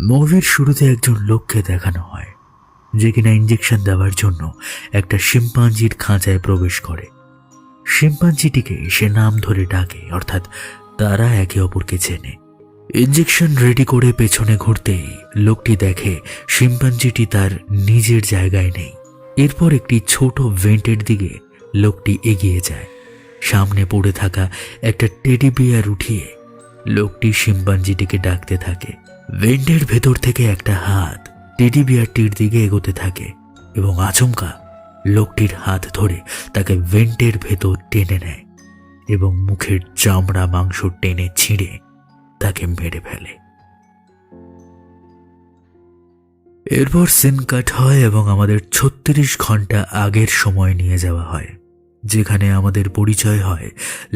মুভির শুরুতে একজন লোককে দেখানো হয় যে কিনা ইঞ্জেকশন দেওয়ার জন্য একটা শিম্পাঞ্জির খাঁচায় প্রবেশ করে। শিম্পাঞ্জিটিকে সে নাম ধরে ডাকে, অর্থাৎ তারা একে অপরকে চেনে। ইঞ্জেকশন রেডি করে পেছনে ঘুরতেই লোকটি দেখে শিম্পাঞ্জিটি তার নিজের জায়গায় নেই। এরপর একটি ছোট ভেন্টের দিকে লোকটি এগিয়ে যায়। সামনে পড়ে থাকা একটা টেডি বিয়ার উঠিয়ে লোকটি শিম্পাঞ্জিটিকে ডাকতে থাকে। ভেন্টের ভেতর থেকে একটা হাত টেডি বিয়ারটির দিকে এগোতে থাকে এবং আচমকা লোকটির হাত ধরে তাকে ভেন্টের ভেতর টেনে নেয় এবং মুখের চামড়া মাংস টেনে ছিঁড়ে তাকে মেরে ফেলে। এরপর সিন কাট হয় এবং আমাদের 36 ঘন্টা আগের সময় নিয়ে যাওয়া হয়, যেখানে আমাদের পরিচয় হয়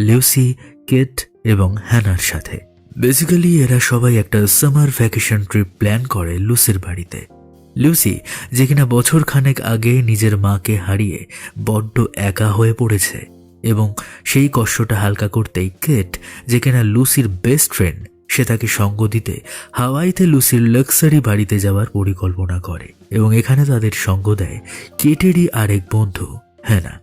লুসি, কেট এবং হ্যানার সাথে। বেসিক্যালি এরা সবাই একটা সামার ভ্যাকেশন ট্রিপ প্ল্যান করে লুসির বাড়িতে। লুসি, যে কিনা বছর খানেক আগে নিজের মাকে হারিয়ে বড্ড একা হয়ে পড়েছে, এবং সেই কষ্টটা হালকা করতেই কেট, যে কিনা লুসির বেস্ট ফ্রেন্ড, সে তাকে সঙ্গ দিতে হাওয়াইতে লুসির লাক্সারি বাড়িতে যাওয়ার পরিকল্পনা করে এবং এখানে তাদের সঙ্গ দেয় কেটেরই আরেক বন্ধু হ্যানা।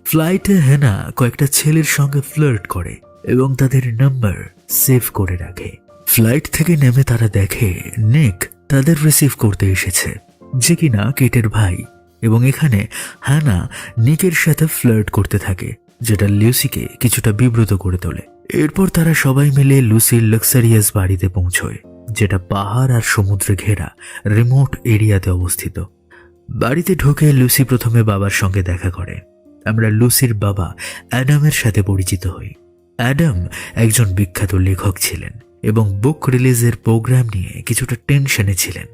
ফ্লাইটে হ্যানা কয়েকটা ছেলের সঙ্গে ফ্লার্ট করে এবং তাদের নাম্বার সেভ করে রাখে। ফ্লাইট থেকে নেমে তারা দেখে নিক তাদের রিসিভ করতে এসেছে, যে কিনা কেটের ভাই, এবং এখানে হ্যানা নিকের সাথে ফ্লার্ট করতে থাকে, যেটা লুসিকে কিছুটা বিব্রত করে তোলে। এরপর তারা সবাই মিলে লুসির লাক্সারিয়াস বাড়িতে পৌঁছয়, যেটা পাহাড় আর সমুদ্রে ঘেরা রিমোট এরিয়াতে অবস্থিত। বাড়িতে ঢুকে লুসি প্রথমে বাবার সঙ্গে দেখা করে। আমরা লুসির বাবা অ্যাডামের সাথে পরিচিত হই। অ্যাডাম একজন বিখ্যাত লেখক ছিলেন এবং বুক রিলিজের প্রোগ্রাম নিয়ে কিছুটা টেনশনে ছিলেন,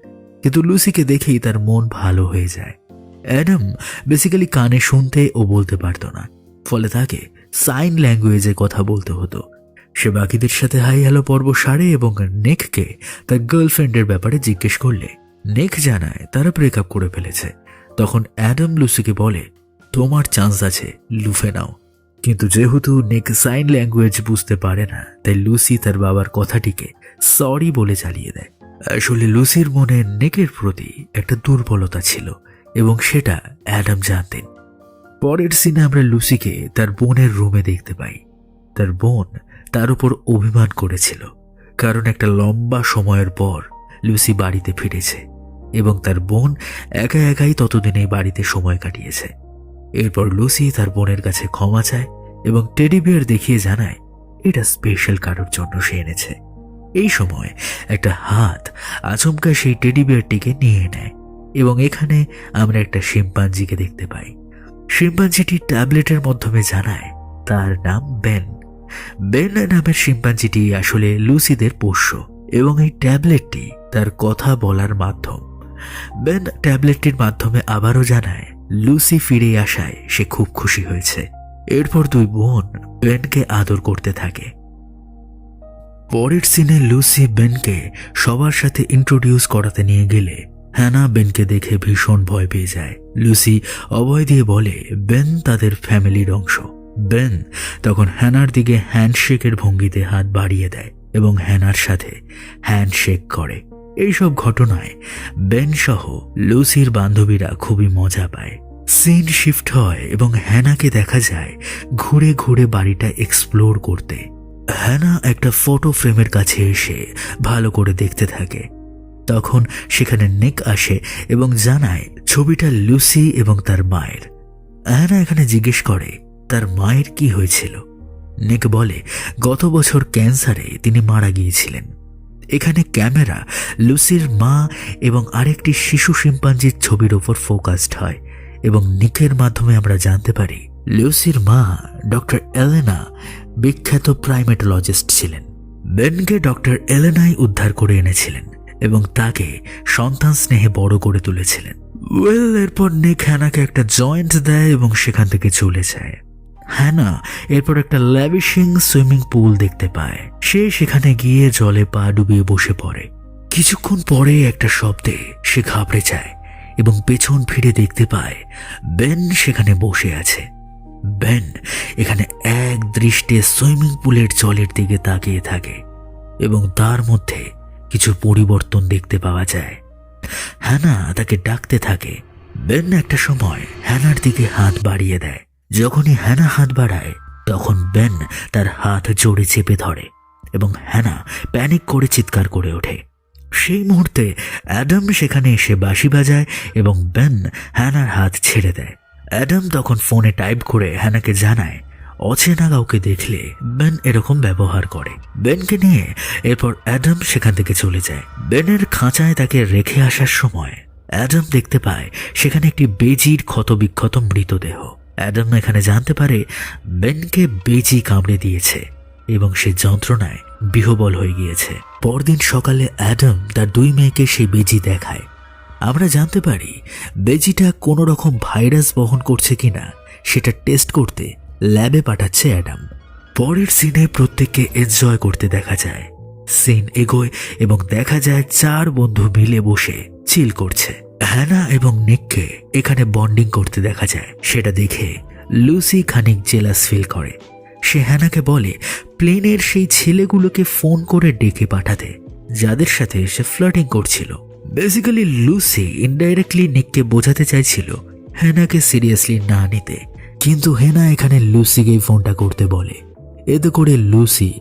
কিন্তু লুসিকে দেখেই তার মন ভালো হয়ে যায়। অ্যাডাম বেসিক্যালি কানে শুনতে ও বলতে পারত না, ফলে তাকে সাইন ল্যাঙ্গুয়েজে কথা বলতে হতো। সে বাকিদের সাথে হাই হ্যালো পর্ব সারে এবং নেককে তার গার্লফ্রেন্ডের ব্যাপারে জিজ্ঞেস করলে নেক জানায় তারা ব্রেকআপ করে ফেলেছে। তখন অ্যাডাম লুসিকে বলে, তোমার চান্স আছে, লুফে নাও। কিন্তু যেহেতু নেক সাইন ল্যাঙ্গুয়েজ বুঝতে পারে না, তাই লুসি তার বাবার কথাটিকে সরি বলে চালিয়ে দেয়। আসলে লুসির মনে নেকের প্রতি একটা দুর্বলতা ছিল এবং সেটা অ্যাডাম জানতেন। পরের সিনে আমরা লুসিকে তার বোনের রুমে দেখতে পাই। তার বোন তার উপর অভিমান করেছিল, কারণ একটা লম্বা সময়ের পর লুসি বাড়িতে ফিরেছে এবং তার বোন একা একাই ততদিনেই বাড়িতে সময় কাটিয়েছে। এরপর লুসি তার বোনের কাছে ক্ষমা চায় এবং টেডি বিয়ার দেখিয়ে জানায় এটা স্পেশাল কারোর জন্য সে এনেছে। এই সময় একটা হাত আচমকা সেই টেডি বিয়ারটিকে নিয়ে নেয় এবং এখানে আমরা একটা শিম্পাঞ্জিকে দেখতে পাই। শিম্পাঞ্জিটি ট্যাবলেটের মাধ্যমে জানায় তার নাম বেন। বেন নামের শিম্পাঞ্জিটি আসলে লুসিদের পোষ্য এবং এই ট্যাবলেটটি তার কথা বলার মাধ্যম। বেন ট্যাবলেটটির মাধ্যমে আবারও জানায় লুসি ফিরে আসায় সে খুব খুশি হয়েছে। এরপর দুই বোন বেনকে আদর করতে থাকে। পরের সিনে লুসি বেনকে সবার সাথে ইন্ট্রোডিউস করাতে নিয়ে গেলে হ্যানা বেনকে দেখে ভীষণ ভয় পেয়ে যায়। লুসি অভয় দিয়ে বলে বেন তাদের ফ্যামিলির অংশ। বেন তখন হ্যানার দিকে হ্যান্ডশেকের ভঙ্গিতে হাত বাড়িয়ে দেয় এবং হ্যানার সাথে হ্যান্ডশেক করে। এইসব ঘটনায় বেন সহ লুসির বান্ধবীরা খুবই মজা পায়। সিন শিফট হয় এবং হ্যানাকে দেখা যায় ঘুরে ঘুরে বাড়িটা এক্সপ্লোর করতে। হ্যানা একটা ফটো ফ্রেমের কাছে এসে ভালো করে দেখতে থাকে। তখন সেখানে নেক আসে এবং জানায় ছবিটা লুসি এবং তার মায়ের। হ্যানা এখানে জিজ্ঞেস করে তার মায়ের কি হয়েছিল। নেক বলে গত বছর ক্যান্সারে তিনি মারা গিয়েছিলেন। এখানে ক্যামেরা লুসির মা এবং আরেকটি শিশু শিম্পাঞ্জির ছবির ওপর ফোকাসড হয় এবং নিকের মাধ্যমে আমরা জানতে পারি লুসির মা ডক্টর এলেনা বিখ্যাত প্রাইমেটোলজিস্ট ছিলেন। বেনকে ডক্টর এলেনাই উদ্ধার করে এনেছিলেন এবং তাকে সন্তান স্নেহে বড় করে তুলেছিলেন। এরপর নিক হ্যানাকে একটা জয়েন্ট দেয় এবং সেখান থেকে চলে যায়। হ্যানা এরপর একটা ল্যাভিশিং সুইমিং পুল দেখতে পায়। সে সেখানে গিয়ে জলে পা ডুবিয়ে বসে পড়ে। কিছুক্ষণ পরে একটা শব্দে সে ঘাবড়ে যায় এবং পেছন ফিরে দেখতে পায় বেন সেখানে বসে আছে। বেন এখানে এক দৃষ্টে সুইমিং পুলের জলের দিকে তাকিয়ে থাকে এবং তার মধ্যে কিছু পরিবর্তন দেখতে পাওয়া যায়। হ্যানা তাকে ডাকতে থাকে। বেন একটা সময় হ্যানার দিকে হাত বাড়িয়ে দেয়। যখনই হ্যানা হাত বাড়ায় তখন বেন তার হাত জোরে চেপে ধরে এবং হ্যানা প্যানিক করে চিৎকার করে ওঠে। সেই মুহূর্তে অ্যাডাম সেখানে এসে বাঁশি বাজায় এবং বেন হ্যানার হাত ছেড়ে দেয়। অ্যাডাম তখন ফোনে টাইপ করে হ্যানাকে জানায় অচেনা কাউকে দেখলে বেন এরকম ব্যবহার করে। বেনকে নিয়ে এরপর অ্যাডাম সেখান থেকে চলে যায়। বেনের খাঁচায় তাকে রেখে আসার সময় অ্যাডাম দেখতে পায় সেখানে একটি বেজির ক্ষতবিক্ষত মৃতদেহ। অ্যাডাম এখানে জানতে পারে বেনকে বেজি কামড়ে দিয়েছে এবং সে যন্ত্রণায় বিহ্বল হয়ে গিয়েছে। পরদিন সকালে অ্যাডাম তার 2 মেয়েকে সেই বেজি দেখায়। আমরা জানতে পারি বেজিটা কোনো রকম ভাইরাস বহন করছে কিনা সেটা টেস্ট করতে ল্যাবে পাঠাচ্ছে অ্যাডাম। পরের সিনে প্রত্যেককে এনজয় করতে দেখা যায়। সিন এগোয় এবং দেখা যায় 4 বন্ধু মিলে বসে চিল করছে। হ্যানা এবং নিককে এখানে বন্ডিং করতে দেখা যায়। সেটা দেখে লুসি খানিক জেলাস ফিল করে। সে হ্যানাকে বলে প্লেনের সেই ছেলেগুলোকে ফোন করে ডেকে পাঠাতে যাদের সাথে সে ফ্লার্টিং করছিল। বেসিক্যালি লুসি ইনডাইরেক্টলি নিককে বোঝাতে চাইছিল হ্যানাকে সিরিয়াসলি না নিতে, কিন্তু হ্যানা এখানে লুসিকেই ফোনটা করতে বলে। এতে করে লুসি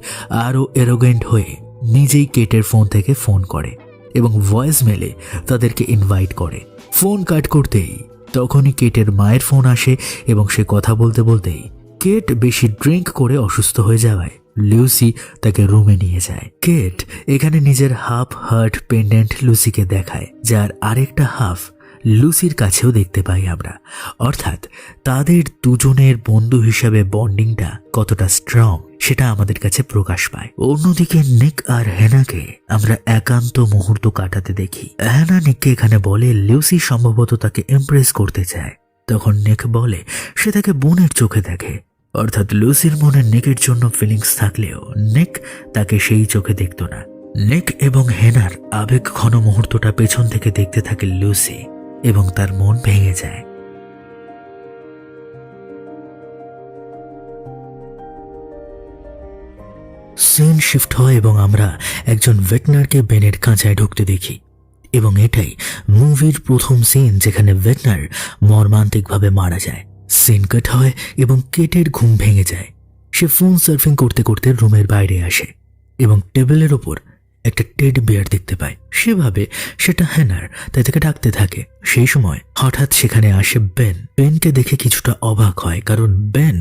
আরও অ্যারোগেন্ট হয়ে নিজেই কেটের ফোন থেকে ফোন করে এবং ভয়েস মেলে তাদেরকে ইনভাইট করে। ফোন কাট করতেই তখনই কেটের মায়ের ফোন আসে এবং সে কথা বলতে বলতেই কেট বেশি ড্রিঙ্ক করে অসুস্থ হয়ে যাওয়ায় লুসি তাকে রুমে নিয়ে যায়। কেট এখানে নিজের হাফ হার্ট পেন্ডেন্ট লুসিকে দেখায়, যার আরেকটা হাফ লুসির কাছেও দেখতে পাই আমরা। অর্থাৎ তাদের দুজনের বন্ধু হিসাবে বন্ডিংটা কতটা স্ট্রং সেটা আমাদের কাছে প্রকাশ পায়। অন্যদিকে নিক আর হ্যানাকে আমরা একান্ত মুহূর্ত কাটাতে দেখি। হ্যানা নিককে এখানে বলে লুসি সম্ভবত তাকে ইমপ্রেস করতে চায়। তখন নিক বলে সে তাকে বোনের চোখে দেখে, অর্থাৎ লুসির মনে নিকের জন্য ফিলিংস থাকলেও নিক তাকে সেই চোখে দেখত না। নিক এবং হ্যানার আবেগ ঘন মুহূর্তটা পেছন থেকে দেখতে থাকে লুসি এবং তার মন ভেঙে যায়। সিন শিফট হয় এবং আমরা একজন ভেটনারকে বেনের খাঁচায় ঢুকতে দেখি এবং এটাই মুভির প্রথম সিন যেখানে ভেটনার মর্মান্তিকভাবে মারা যায়। সিন কাট হয় এবং কেটের ঘুম ভেঙে যায়। সে ফোন সার্ফিং করতে করতে রুমের বাইরে আসে এবং টেবিলের ওপর একটা টেডি বিয়ার দেখতে পায়। সেভাবে সেটা হ্যানার, তাই তাকে ডাকতে থাকে। সেই সময় হঠাৎ সেখানে আসে বেন। বেনকে দেখে কিছুটা অবাক হয়, কারণ বেন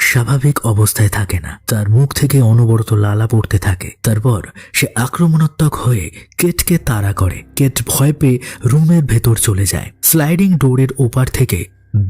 স্বাভাবিক অবস্থায় থাকে না। তার মুখ থেকে অনবরত লালা পড়তে থাকে। তারপর সে আক্রমণাত্মক হয়ে কেটকে তাড়া করে। কেট ভয় পেয়ে রুমের ভেতর চলে যায়। স্লাইডিং ডোরের ওপার থেকে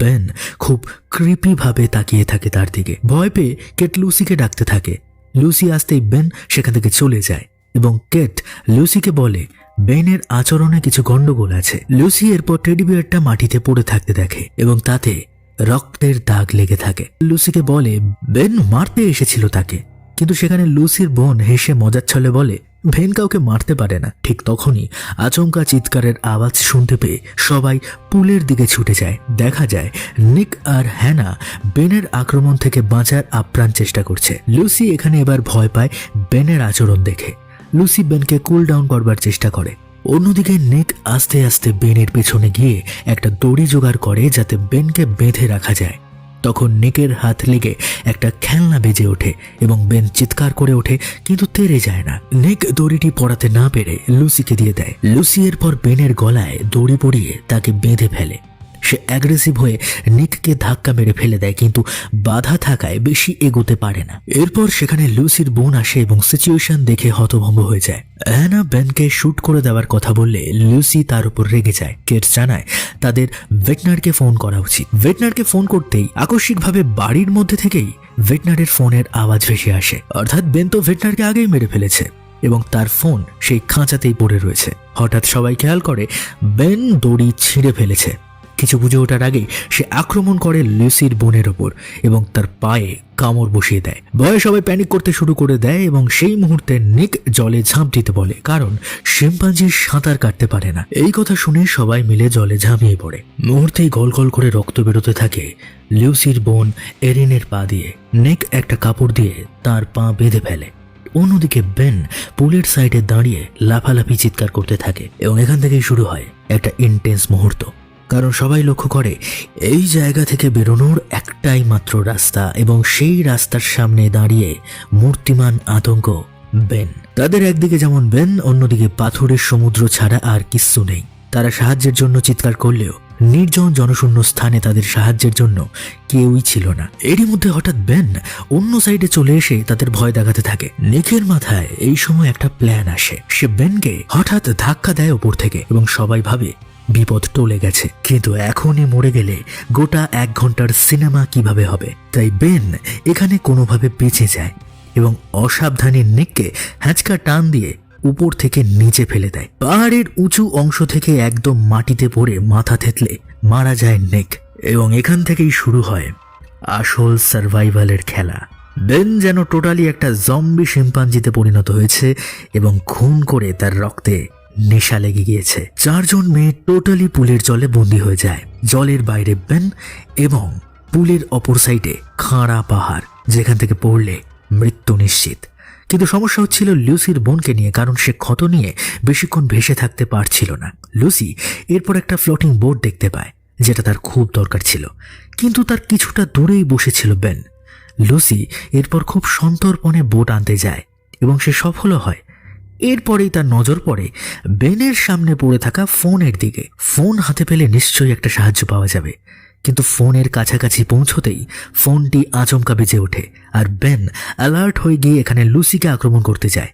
বেন খুব ক্রিপি ভাবে তাকিয়ে থাকে তার দিকে। ভয় পেয়ে কেট লুসিকে ডাকতে থাকে। লুসি আসতেই বেন সেখান থেকে চলে যায় এবং কেট লুসিকে বলে বেনের আচরণে কিছু গন্ডগোল আছে। লুসি এরপর টেডি বিয়ারটা মাটিতে পড়ে থাকতে দেখে এবং তাতে রক্তের দাগ লেগে থাকে। লুসিকে বলে বেন মারতে এসেছিল তাকে, কিন্তু সেখানে লুসির বোন হেসে মজার ছলে বলে বেন কাউকে মারতে পারে না। ঠিক তখনই আচমকা চিৎকারের আওয়াজ শুনতে পেয়ে সবাই পুলের দিকে ছুটে যায়। দেখা যায় নিক আর হ্যানা বেনের আক্রমণ থেকে বাঁচার আপ্রাণ চেষ্টা করছে। লুসি এখানে এবার ভয় পায় বেনের আচরণ দেখে। লুসি বেনকে কুল ডাউন করবার চেষ্টা করে। অন্যদিকে নিক আস্তে আস্তে বেনের পেছনে গিয়ে একটা দড়ি জোগাড় করে যাতে বেনকে বেঁধে রাখা যায়। তখন নিকের হাত লেগে একটা খেলনা বেজে ওঠে এবং বেন চিৎকার করে ওঠে, কিন্তু তেড়ে যায় না। নিক দড়িটি পরাতে না পেরে লুসিকে দিয়ে দেয়। লুসি এরপর বেনের গলায় দড়ি পরিয়ে তাকে বেঁধে ফেলে। সে অ্যাগ্রেসিভ হয়ে নিককে ধাক্কা মেরে ফেলে দেয়, কিন্তু বাধা থাকায় বেশি এগোতে পারে না। এরপর সেখানে লুসির বোন আসে এবং সিচুয়েশন দেখে হতভম্ব হয়ে যায়। অ্যানা বেনকে শুট করে দেওয়ার কথা বললে লুসি তার উপর রেগে যায়। কেট জানায় তাদের ভেটনারকে ফোন করা উচিত। ভেটনারকে ফোন করতেই আকস্মিকভাবে বাড়ির মধ্যে থেকেই ভেটনারের ফোনের আওয়াজ ভেসে আসে। অর্থাৎ বেন তো ভেটনারকে আগেই মেরে ফেলেছে এবং তার ফোন সেই খাঁচাতেই পড়ে রয়েছে। হঠাৎ সবাই খেয়াল করে বেন দড়ি ছিঁড়ে ফেলেছে। কিছু বুঝে ওঠার আগেই সে আক্রমণ করে লুসির বোনের ওপর এবং তার পায়ে কামড় বসিয়ে দেয়। ভয়ে সবাই প্যানিক করতে শুরু করে দেয় এবং সেই মুহূর্তে নিক জলে ঝাঁপ দিতে বলে, কারণ শিম্পাঞ্জি সাঁতার কাটতে পারে না। এই কথা শুনে সবাই মিলে জলে ঝাঁপিয়ে পড়ে। মুহূর্তেই গল গল করে রক্ত বেরোতে থাকে লুসির বোন এরিনের পা দিয়ে। নিক একটা কাপড় দিয়ে তার পা বেঁধে ফেলে। অন্যদিকে বেন পুলের সাইডে দাঁড়িয়ে লাফালাফি চিৎকার করতে থাকে এবং এখান থেকেই শুরু হয় একটা ইন্টেন্স মুহূর্ত। কারণ সবাই লক্ষ্য করে এই জায়গা থেকে বেরোনোর একটাই মাত্র রাস্তা এবং সেই রাস্তার সামনে দাঁড়িয়ে মূর্তিমান আতঙ্ক বেন। তাদের একদিকে যেমন বেন, অন্যদিকে পাথরের সমুদ্র ছাড়া আর কিচ্ছু নেই। তারা সাহায্যের জন্য চিৎকার করলেও নির্জন জনশূন্য স্থানে তাদের সাহায্যের জন্য কেউই ছিল না। এরই মধ্যে হঠাৎ বেন অন্য সাইডে চলে এসে তাদের ভয় দেখাতে থাকে। নিকের মাথায় এই সময় একটা প্ল্যান আসে। সে বেনকে হঠাৎ ধাক্কা দেয় ওপর থেকে এবং সবাই ভাবে বিপদ টলে গেছে, কিন্তু এখনই মরে গেলে গোটা 1 ঘন্টার সিনেমা কিভাবে হবে। তাই বেন এখানে কোনোভাবে বেঁচে যায় এবং অসাবধানে নিককে হ্যাঁচকা টান দিয়ে উপর থেকে নিচে ফেলে দেয়। পাহাড়ের উঁচু অংশ থেকে একদম মাটিতে পড়ে মাথা থেতলে মারা যায় নিক এবং এখান থেকেই শুরু হয় আসল সার্ভাইভালের খেলা। বেন যেন টোটালি একটা জম্বি শিম্পাঞ্জিতে পরিণত হয়েছে এবং খুন করে তার রক্তে নেশা লেগে গিয়েছে। 4 জন মেয়ে টোটালি পুলের জলে বন্দী হয়ে যায়। জলের বাইরে বেন এবং পুলের অপর সাইডে খাঁড়া পাহাড়, যেখান থেকে পড়লে মৃত্যু নিশ্চিত। কিন্তু সমস্যা হচ্ছিল লুসির বোনকে নিয়ে, কারণ সে ক্ষত নিয়ে বেশিক্ষণ ভেসে থাকতে পারছিল না। লুসি এরপর একটা ফ্লোটিং বোট দেখতে পায়, যেটা তার খুব দরকার ছিল, কিন্তু তার কিছুটা দূরেই বসেছিল বেন। লুসি এরপর খুব সন্তর্পণে বোট আনতে যায় এবং সে সফলও হয়। এরপরেই তার নজর পড়ে বেনের সামনে পড়ে থাকা ফোনের দিকে। ফোন হাতে পেলে নিশ্চয়ই একটা সাহায্য পাওয়া যাবে, কিন্তু ফোনের কাছাকাছি পৌঁছতেই ফোনটি আচমকা বেজে ওঠে আর বেন অ্যালার্ট হয়ে গিয়ে এখানে লুসিকে আক্রমণ করতে যায়।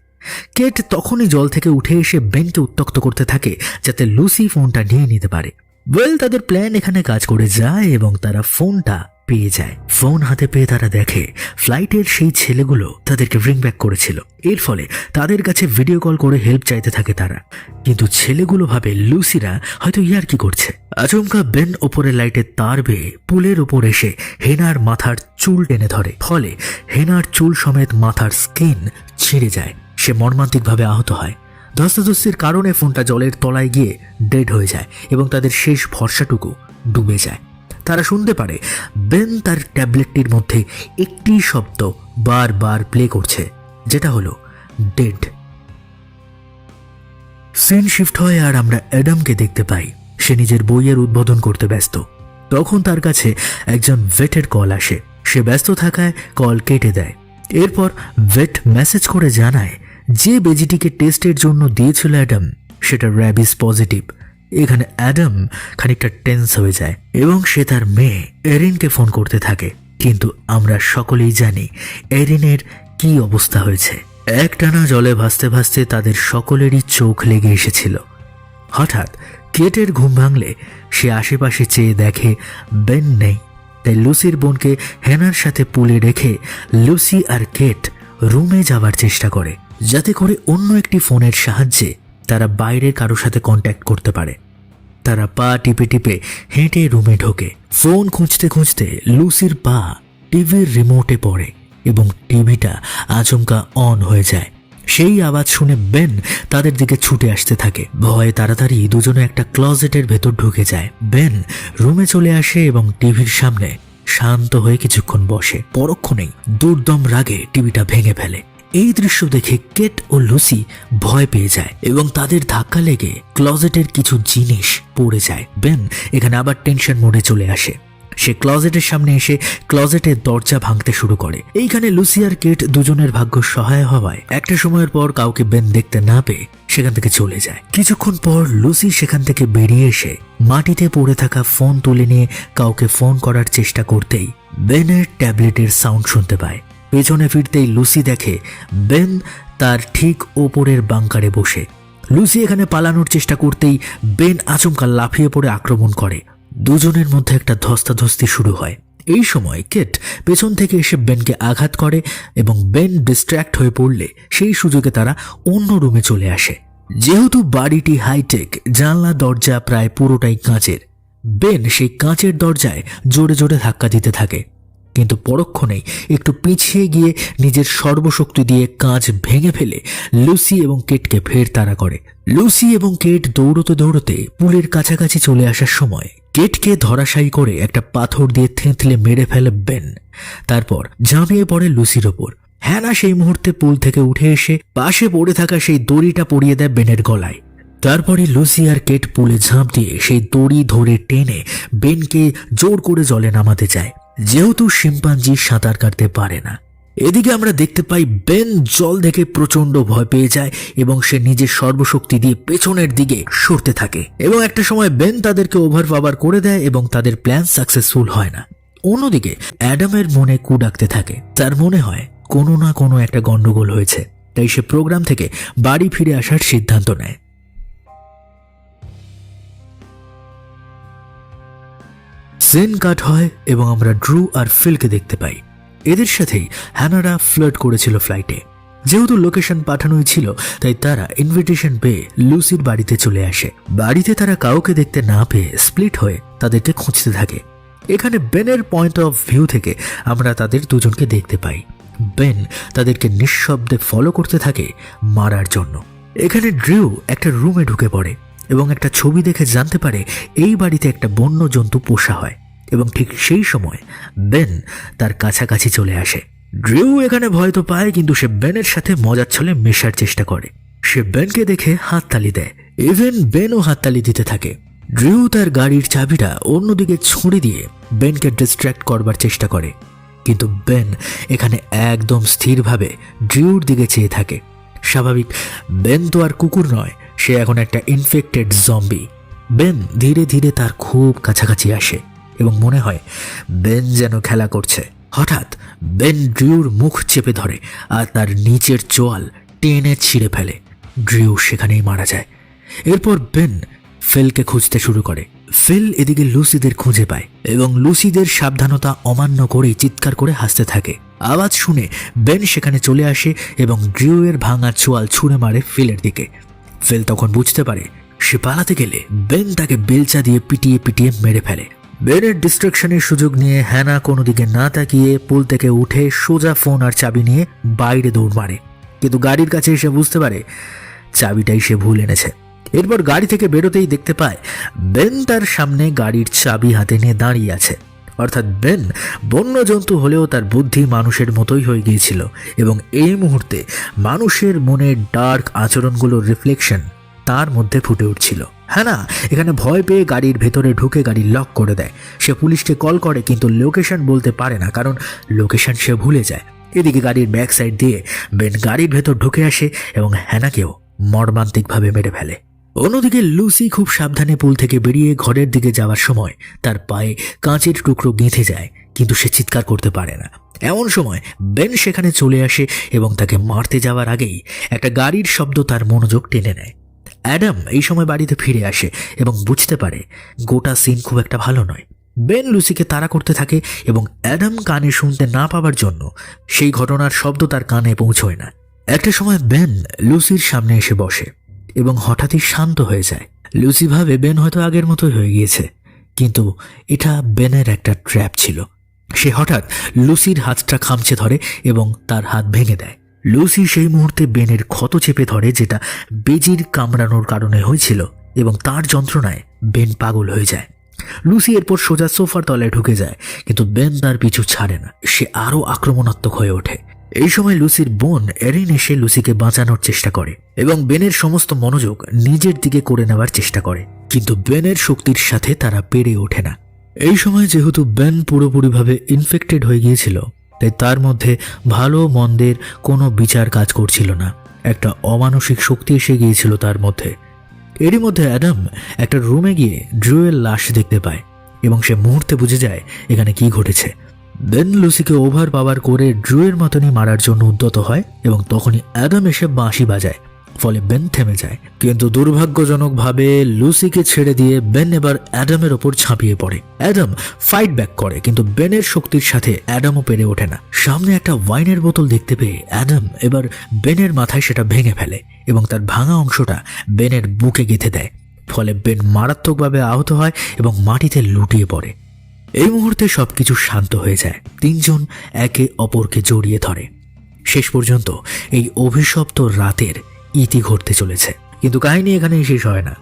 কেট তখনই জল থেকে উঠে এসে বেনকে উত্ত্যক্ত করতে থাকে যাতে লুসি ফোনটা নিয়ে নিতে পারে। তাদের প্ল্যান এখানে কাজ করে যায় এবং তারা ফোনটা পেয়ে যায়। ফোন হাতে পেয়ে তারা দেখে ফ্লাইটের সেই ছেলেগুলো তাদেরকে রিং ব্যাক করেছিল। এর ফলে তাদের কাছে ভিডিও কল করে হেল্প চাইতে থাকে তারা, কিন্তু ছেলেগুলো ভাবে লুসিরা হয়তো ইয়ার্কি করছে। আচমকা বেন ওপরের লাইটের তার বেয়ে পুলের ওপর এসে হেনার মাথার চুল টেনে ধরে, ফলে হেনার চুল সমেত মাথার স্কিন ছিঁড়ে যায়। সে মর্মান্তিকভাবে আহত হয়। ধস্তাধস্তির কারণে ফোনটা জলের তলায় গিয়ে ডেড হয়ে যায় এবং তাদের শেষ ভরসাটুকু ডুবে যায়। তারা শুনতে পারে বেন তার ট্যাবলেটটির মধ্যে একটি শব্দ বারবার প্লে করছে, যেটা হলো ডেড। সিন শিফট হয় আর আমরা অ্যাডামকে দেখতে পাই। সে নিজের বইয়ের উদ্বোধন করতে ব্যস্ত। তখন তার কাছে একজন ভেটের কল আসে। সে ব্যস্ত থাকায় কল কেটে দেয়। এরপর ভেট মেসেজ করে জানায় যে বেজিটিকে টেস্টের জন্য দিয়েছিল অ্যাডাম সেটা র্যাবিস পজিটিভ। এখানে অ্যাডাম খানিকটা টেন্স হয়ে যায় এবং সে তার মেয়ে এরিনকে ফোন করতে থাকে, কিন্তু আমরা সকলেই জানি এরিনের কি অবস্থা হয়েছে। একটানা জলে ভাসতে ভাসতে তাদের সকলেরই চোখ লেগে এসেছিল। হঠাৎ কেটের ঘুম ভাঙলে সে আশেপাশে চেয়ে দেখে বেন নেই। তাই লুসির বোনকে হেনার সাথে পুলে রেখে লুসি আর কেট রুমে যাবার চেষ্টা করে, যাতে করে অন্য একটি ফোনের সাহায্যে তারা বাইরের কারোর সাথে কন্ট্যাক্ট করতে পারে। তারা পা টিপে টিপে হেঁটে রুমে ঢোকে। ফোন খুঁজতে খুঁজতে লুসির পা টিভির রিমোটে পড়ে এবং টিভিটা আচমকা অন হয়ে যায়। সেই আওয়াজ শুনে বেন তাদের দিকে ছুটে আসতে থাকে। ভয়ে তাড়াতাড়ি দুজনে একটা ক্লজেটের ভেতর ঢুকে যায়। বেন রুমে চলে আসে এবং টিভির সামনে শান্ত হয়ে কিছুক্ষণ বসে। পরক্ষণেই দুর্দম রাগে টিভিটা ভেঙে ফেলে। এই দৃশ্য দেখে কেট ও লুসি ভয় পেয়ে যায় এবং তাদের ধাক্কা লেগে ক্লজেটের কিছু জিনিস পড়ে যায়। বেন এখানে আবার টেনশন মোডে চলে আসে। সে ক্লজেটের সামনে এসে ক্লজেটের দরজা ভাঙতে শুরু করে। এইখানে লুসি আর কেট দুজনের ভাগ্য সহায় হওয়ায় একটা সময়ের পর কাউকে বেন দেখতে না পেয়ে সেখান থেকে চলে যায়। কিছুক্ষণ পর লুসি সেখান থেকে বেরিয়ে এসে মাটিতে পড়ে থাকা ফোন তুলে নিয়ে কাউকে ফোন করার চেষ্টা করতেই বেনের ট্যাবলেটের সাউন্ড শুনতে পায়। পেছনে ফিরতেই লুসি দেখে বেন তার ঠিক ওপরের বাংকারে বসে। লুসি এখানে পালানোর চেষ্টা করতেই বেন আচমকা লাফিয়ে পড়ে আক্রমণ করে। দুজনের মধ্যে একটা ধস্তাধস্তি শুরু হয়। এই সময় কেট পেছন থেকে এসে বেনকে আঘাত করে এবং বেন ডিস্ট্র্যাক্ট হয়ে পড়লে সেই সুযোগে তারা অন্য রুমে চলে আসে। যেহেতু বাড়িটি হাইটেক, জানলা দরজা প্রায় পুরোটাই কাঁচের। বেন সেই কাঁচের দরজায় জোরে জোরে ধাক্কা দিতে থাকে, কিন্তু পরক্ষণেই একটু পিছিয়ে গিয়ে নিজের সর্বশক্তি দিয়ে কাঁচ ভেঙে ফেলে লুসি এবং কেটকে ফের তাড়া করে। লুসি এবং কেট দৌড়তে দৌড়তে পুলের কাছাকাছি চলে আসার সময় কেটকে ধরাশায়ী করে একটা পাথর দিয়ে থেঁতলে মেরে ফেলে বেন। তারপর ঝাঁপিয়ে পড়ে লুসির ওপর। হ্যানা সেই মুহূর্তে পুল থেকে উঠে এসে পাশে পড়ে থাকা সেই দড়িটা পরিয়ে দেয় বেনের গলায়। তারপরে লুসি আর কেট পুলে ঝাঁপ দিয়ে সেই দড়ি ধরে টেনে বেনকে জোর করে জলে নামাতে চায়, যেহেতু শিম্পাঞ্জি সাঁতার কাটতে পারে না। এদিকে আমরা দেখতে পাই বেন জল দেখে প্রচন্ড ভয় পেয়ে যায় এবং সে নিজের সর্বশক্তি দিয়ে পেছনের দিকে সরতে থাকে এবং একটা সময় বেন তাদেরকে ওভারপাওয়ার করে দেয় এবং তাদের প্ল্যান সাকসেসফুল হয় না। অন্যদিকে অ্যাডামের মনে কু ডাকতে থাকে। তার মনে হয় কোনো না কোনো একটা গন্ডগোল হয়েছে, তাই সে প্রোগ্রাম থেকে বাড়ি ফিরে আসার সিদ্ধান্ত নেয়। সিন কাট হয় এবং আমরা ড্রু আর ফিলকে দেখতে পাই। এদের সাথেই হ্যানারা ফ্লার্ট করেছিল ফ্লাইটে। যেহেতু লোকেশন পাঠানোই ছিল, তাই তারা ইনভিটেশন পেয়ে লুসির বাড়িতে চলে আসে। বাড়িতে তারা কাউকে দেখতে না পেয়ে স্প্লিট হয়ে তাদেরকে খুঁজতে থাকে। এখানে বেনের পয়েন্ট অফ ভিউ থেকে আমরা তাদের দুজনকে দেখতে পাই। বেন তাদেরকে নিঃশব্দে ফলো করতে থাকে মারার জন্য। এখানে ড্রিউ একটা রুমে ঢুকে পড়ে এবং একটা ছবি দেখে জানতে পারে এই বাড়িতে একটা বন্য জন্তু পোষা হয় এবং ঠিক সেই সময় বেন তার কাছাকাছি চলে আসে। ড্রিউ এখানে ভয় তো পায়, কিন্তু সে বেনের সাথে মজার ছলে মেশার চেষ্টা করে। সে বেনকে দেখে হাততালি দেয়, ইভেন বেনও হাততালি দিতে থাকে। ড্রিউ তার গাড়ির চাবিটা অন্যদিকে ছুঁড়ে দিয়ে বেনকে ডিস্ট্র্যাক্ট করবার চেষ্টা করে, কিন্তু বেন এখানে একদম স্থিরভাবে ড্রিউর দিকে চেয়ে থাকে। স্বাভাবিক, বেন তো আর কুকুর নয়, সে এখন একটা ইনফেক্টেড জম্বি। বেন ধীরে ধীরে তার খুব কাছাকাছি আসে এবং মনে হয় বেন যেন খেলা করছে। হঠাৎ বেন ড্রিউর মুখ চেপে ধরে আর তার নিচের চোয়াল টেনে ছিঁড়ে ফেলে। ড্রিউ সেখানেই মারা যায়। এরপর বেন ফিলকে খুঁজতে শুরু করে। ফিল এদিকে লুসিদের খুঁজে পায় এবং লুসিদের সাবধানতা অমান্য করেই চিৎকার করে হাসতে থাকে। আওয়াজ শুনে বেন সেখানে চলে আসে এবং ড্রিউয়ের ভাঙা চোয়াল ছুঁড়ে মারে ফিলের দিকে। ফিল তখন বুঝতে পারে সে পালাতে গেলে বেন তাকে বেলচা দিয়ে পিটিয়ে পিটিয়ে মেরে ফেলে। বেনের ডিস্ট্রাকশনের সুযোগ নিয়ে হ্যানা কোনো দিকে না তাকিয়ে পুল থেকে উঠে সোজা ফোন আর চাবি নিয়ে বাইরে দৌড় মারে, কিন্তু গাড়ির কাছে এসে বুঝতে পারে চাবিটাই সে ভুল এনেছে। এরপর গাড়ি থেকে বেরোতেই দেখতে পায় বেন তার সামনে গাড়ির চাবি হাতে নিয়ে দাঁড়িয়ে আছে। অর্থাৎ বেন বন্য জন্তু হলেও তার বুদ্ধি মানুষের মতোই হয়ে গিয়েছিল এবং এই মুহূর্তে মানুষের মনের ডার্ক আচরণগুলোর রিফ্লেকশন তার মধ্যে ফুটে উঠছিল। হ্যাঁ না, এখানে ভয় পেয়ে গাড়ির ভেতরে ঢুকে গাড়ি লক করে দেয়। সে পুলিশকে কল করে, কিন্তু লোকেশন বলতে পারে না, কারণ লোকেশন সে ভুলে যায়। এদিকে গাড়ির ব্যাক সাইড দিয়ে বেন গাড়ির ভেতর ঢুকে আসে এবং হ্যানাকেও মর্মান্তিকভাবে মেরে ফেলে। অন্যদিকে লুসি খুব সাবধানে পুল থেকে বেরিয়ে ঘরের দিকে যাওয়ার সময় তার পায়ে কাঁচের টুকরো গেঁথে যায়, কিন্তু সে চিৎকার করতে পারে না। এমন সময় বেন সেখানে চলে আসে এবং তাকে মারতে যাওয়ার আগেই একটা গাড়ির শব্দ তার মনোযোগ টেনে নেয়। অ্যাডাম এই সময় বাড়িতে ফিরে আসে এবং বুঝতে পারে গোটা সিন খুব একটা ভালো নয়। বেন লুসিকে তাড়া করতে থাকে এবং অ্যাডাম কানে শুনতে না পাওয়ার জন্য সেই ঘটনার শব্দ তার কানে পৌঁছয় না। একটা সময় বেন লুসির সামনে এসে বসে এবং হঠাৎই শান্ত হয়ে যায়। লুসি ভাবে বেন হয়তো আগের মতোই হয়ে গিয়েছে, কিন্তু এটা বেনের একটা ট্র্যাপ ছিল। সে হঠাৎ লুসির হাতটা খামচে ধরে এবং তার হাত ভেঙে দেয়। লুসি সেই মুহূর্তে বেনের ক্ষত চেপে ধরে, যেটা বেজির কামড়ানোর কারণে হয়েছিল, এবং তার যন্ত্রণায় বেন পাগল হয়ে যায়। লুসি এরপর সোজা সোফার তলায় ঢুকে যায়, কিন্তু বেন তার পিছু ছাড়ে না। সে আরও আক্রমণাত্মক হয়ে ওঠে। এই সময় লুসির বোন এরিন এসে লুসিকে বাঁচানোর চেষ্টা করে এবং বেনের সমস্ত মনোযোগ নিজের দিকে করে নেওয়ার চেষ্টা করে, কিন্তু বেনের শক্তির সাথে তারা পেরে ওঠে না। এই সময় যেহেতু বেন পুরোপুরিভাবে ইনফেক্টেড হয়ে গিয়েছিল, তাই তার মধ্যে ভালো মন্দের কোনো বিচার কাজ করছিল না। একটা অমানসিক শক্তি এসে গিয়েছিল তার মধ্যে। এরই মধ্যে অ্যাডাম একটা রুমে গিয়ে ড্রুয়ের লাশ দেখতে পায় এবং সে মুহূর্তে বুঝে যায় এখানে কি ঘটেছে। বেন লুসিকে ওভার পাওয়ার করে ড্রুয়ের মতনই মারার জন্য উদ্যত হয় এবং তখনই অ্যাডাম এসে বাঁশি বাজায়, ফলে বেন থেমে যায়। কিন্তু দুর্ভাগ্যজনকভাবে লুসিকে ছেড়ে দিয়ে বেন এবার অ্যাডামের ওপর ঝাঁপিয়ে পড়ে। অ্যাডাম ফাইট ব্যাক করে, কিন্তু বেনের শক্তির সাথে অ্যাডামও পেরে ওঠে না। সামনে একটা ওয়াইনের বোতল দেখতে পেয়ে অ্যাডাম এবার বেনের মাথায় সেটা ভেঙে ফেলে এবং তার ভাঙা অংশটা বেনের বুকে গেঁথে দেয়, ফলে বেন মারাত্মকভাবে আহত হয় এবং মাটিতে লুটিয়ে পড়ে। এই মুহূর্তে সবকিছু শান্ত হয়ে যায়। তিনজন একে অপরকে জড়িয়ে ধরে। শেষ পর্যন্ত এই অভিশপ্ত রাতের ইতি ঘটতে চলেছে, কিন্তু কাহিনী এখানেই শেষ হয় না।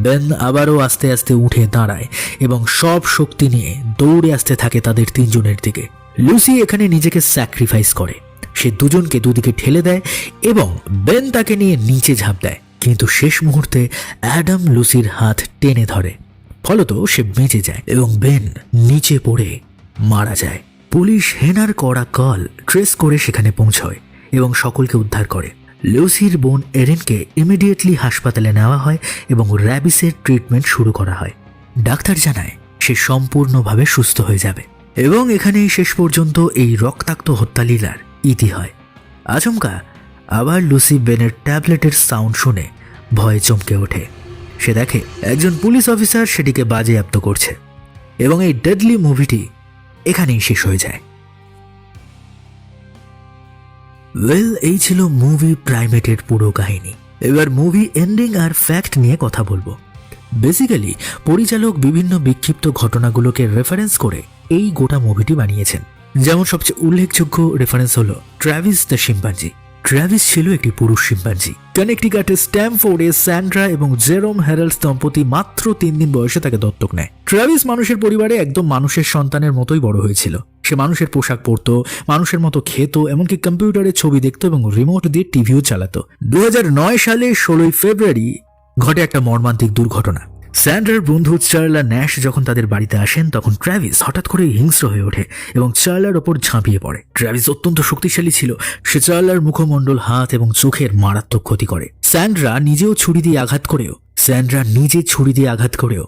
বেন আবারও আস্তে আস্তে উঠে দাঁড়ায় এবং সব শক্তি নিয়ে দৌড়ে আসতে থাকে তাদের তিনজনের দিকে। লুসি এখানে নিজেকে স্যাক্রিফাইস করে। সে দুজনকে দুদিকে ঠেলে দেয় এবং বেন তাকে নিয়ে নিচে ঝাঁপ দেয়, কিন্তু শেষ মুহূর্তে অ্যাডাম লুসির হাত টেনে ধরে। ফলত সে বেঁচে যায় এবং বেন নিচে পড়ে মারা যায়। পুলিশ হেনার করা কল ট্রেস করে সেখানে পৌঁছয় এবং সকলকে উদ্ধার করে। লুসির বোন এরিনকে ইমিডিয়েটলি হাসপাতালে নেওয়া হয় এবং র্যাবিসের ট্রিটমেন্ট শুরু করা হয়। ডাক্তার জানায় সে সম্পূর্ণভাবে সুস্থ হয়ে যাবে এবং এখানেই শেষ পর্যন্ত এই রক্তাক্ত হত্যালীলার ইতি হয়। আচমকা আবার লুসি বেনের ট্যাবলেটের সাউন্ড শুনে ভয়ে চমকে ওঠে। সে দেখে একজন পুলিশ অফিসার সেটিকে বাজেয়াপ্ত করছে এবং এই ডেডলি মুভিটি এখানেই শেষ হয়ে যায়। ওয়েল, এই ছিল মুভি প্রাইমেটের পুরো কাহিনী। এবার মুভি এন্ডিং আর ফ্যাক্ট নিয়ে কথা বলবো। বেসিক্যালি পরিচালক বিভিন্ন বিক্ষিপ্ত ঘটনাগুলোকে রেফারেন্স করে এই গোটা মুভিটি বানিয়েছেন। যেমন সবচেয়ে উল্লেখযোগ্য রেফারেন্স হলো ট্র্যাভিস দ্য শিম্পাঞ্জি। ট্র্যাভিস ছিল একটি পুরুষ শিম্পাঞ্জি। কানেকটিকাটের স্ট্যামফোর্ডে স্যান্ড্রা এবং জেরোম হ্যারাল্ডস দম্পতি মাত্র 3 দিন বয়সে তাকে দত্তক নেয়। ট্র্যাভিস মানুষের পরিবারে একদম মানুষের সন্তানের মতোই বড় হয়েছিল। সে মানুষের পোশাক পরতো, মানুষের মতো খেত, এমনকি কম্পিউটারে ছবি দেখতো এবং রিমোট দিয়ে টিভিও চালাতো। 2009 সালে 16 ফেব্রুয়ারি ঘটে একটা মর্মান্তিক দুর্ঘটনা। স্যান্ড্রার বন্ধু চার্লা ন্যাশ যখন তাদের বাড়িতে আসেন, তখন ট্র্যাভিস হঠাৎ করে হিংস্র হয়ে ওঠে এবং চার্লার ওপর ঝাঁপিয়ে পড়ে। ট্র্যাভিস অত্যন্ত শক্তিশালী ছিল। সে চার্লার মুখমণ্ডল, হাত এবং চোখের মারাত্মক ক্ষতি করে। স্যান্ড্রা নিজে ছুরি দিয়ে আঘাত করেও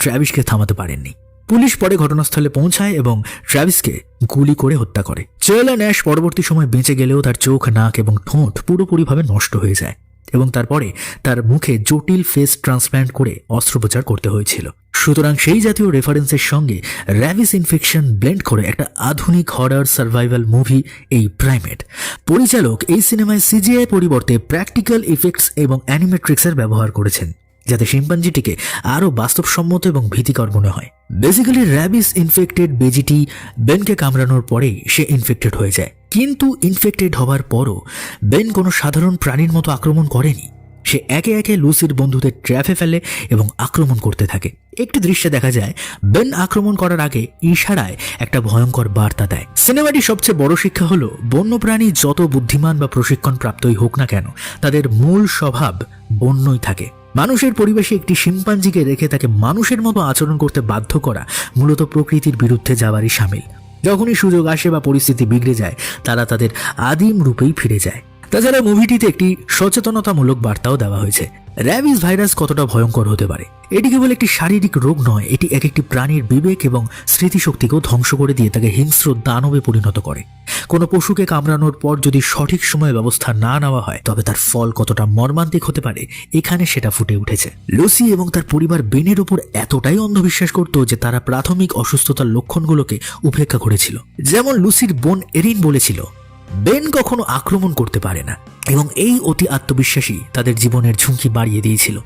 ট্র্যাভিসকে থামাতে পারেননি। পুলিশ পরে ঘটনাস্থলে পৌঁছায় এবং ট্র্যাভিসকে গুলি করে হত্যা করে। চার্লা ন্যাশ পরবর্তী সময় বেঁচে গেলেও তার চোখ, নাক এবং ঠোঁট পুরোপুরিভাবে নষ্ট হয়ে যায় এবং তারপরে তার মুখে জটিল ফেস ট্রান্সপ্ল্যান্ট করে অস্ত্রোপচার করতে হয়েছিল। সুতরাং সেই জাতীয় রেফারেন্সের সঙ্গে র্যাবিস ইনফেকশন ব্লেন্ড করে একটা আধুনিক হরর সার্ভাইভাল মুভি এই প্রাইমেট। পরিচালক এই সিনেমায় সিজিআই পরিবর্তে প্র্যাকটিক্যাল ইফেক্টস এবং অ্যানিমেট্রিক্সের ব্যবহার করেছেন, যাতে শিম্পাঞ্জিটিকে আরও বাস্তবসম্মত এবং ভীতিকর মনে হয়। বেসিক্যালি র্যাবিস ইনফেক্টেড বেজিটি বেনকে কামড়ানোর পরেই সে ইনফেক্টেড হয়ে যায়, কিন্তু ইনফেক্টেড হওয়ার পরও বেন কোনো সাধারণ প্রাণীর মতো আক্রমণ করেনি। সে একে একে লুসির বন্ধুদের ট্র্যাপে ফেলে এবং আক্রমণ করতে থাকে। একটি দৃশ্যে দেখা যায় বেন আক্রমণ করার আগে ইশারায় একটা ভয়ঙ্কর বার্তা দেয়। সিনেমাটির সবচেয়ে বড় শিক্ষা হলো, বন্যপ্রাণী যত বুদ্ধিমান বা প্রশিক্ষণ প্রাপ্তই হোক না কেন, তাদের মূল স্বভাব বন্যই থাকে। মানুষের পরিবেশে একটি শিম্পাঞ্জিকে রেখে তাকে মানুষের মতো আচরণ করতে বাধ্য করা মূলত প্রকৃতির বিরুদ্ধে যাওয়ারই শামিল। যখনই সুযোগ আসে বা পরিস্থিতি বিগড়ে যায়, তারা তাদের আদিম রূপেই ফিরে যায়। তাছাড়া মুভিটিতে একটি সচেতনতামূলক বার্তাও দেওয়া হয়েছে। র্যাবিস ভাইরাস কতটা ভয়ঙ্কর হতে পারে। এটি কেবল একটি শারীরিক রোগ নয়, এটি এক একটি প্রাণীর বিবেক এবং স্মৃতিশক্তিকেও ধ্বংস করে দিয়ে তাকে হিংস্র দানবে পরিণত করে। কোনো পশুকে কামড়ানোর পর যদি সঠিক সময়ে ব্যবস্থা না নেওয়া হয়, তবে তার ফল কতটা মর্মান্তিক হতে পারে এখানে সেটা ফুটে উঠেছে। লুসি এবং তার পরিবার বেনের উপর এতটাই অন্ধবিশ্বাস করত যে তারা প্রাথমিক অসুস্থতার লক্ষণগুলোকে উপেক্ষা করেছিল। যেমন লুসির বোন এরিন বলেছিল, বেন কখনো আক্রমণ করতে পারে না, এবং এই অতি আত্মবিশ্বাসী তাদের জীবনের ঝুঁকি বাড়িয়ে দিয়েছিল।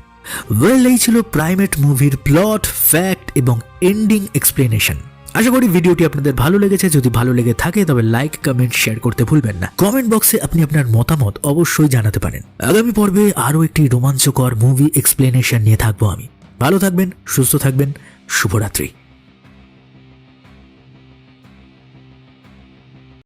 ওয়েল, এই ছিল প্রাইমেট মুভির প্লট, ফ্যাক্ট এবং এন্ডিং এক্সপ্লেনেশন। আশা করি ভিডিওটি আপনাদের ভালো লেগেছে। যদি ভালো লেগে থাকে তবে লাইক, কমেন্ট, শেয়ার করতে ভুলবেন না। কমেন্ট বক্সে আপনি আপনার মতামত অবশ্যই জানাতে পারেন। আগামী পর্বে আরও একটি রোমাঞ্চকর মুভি এক্সপ্লেনেশন নিয়ে থাকবো আমি। ভালো থাকবেন, সুস্থ থাকবেন, শুভরাত্রি।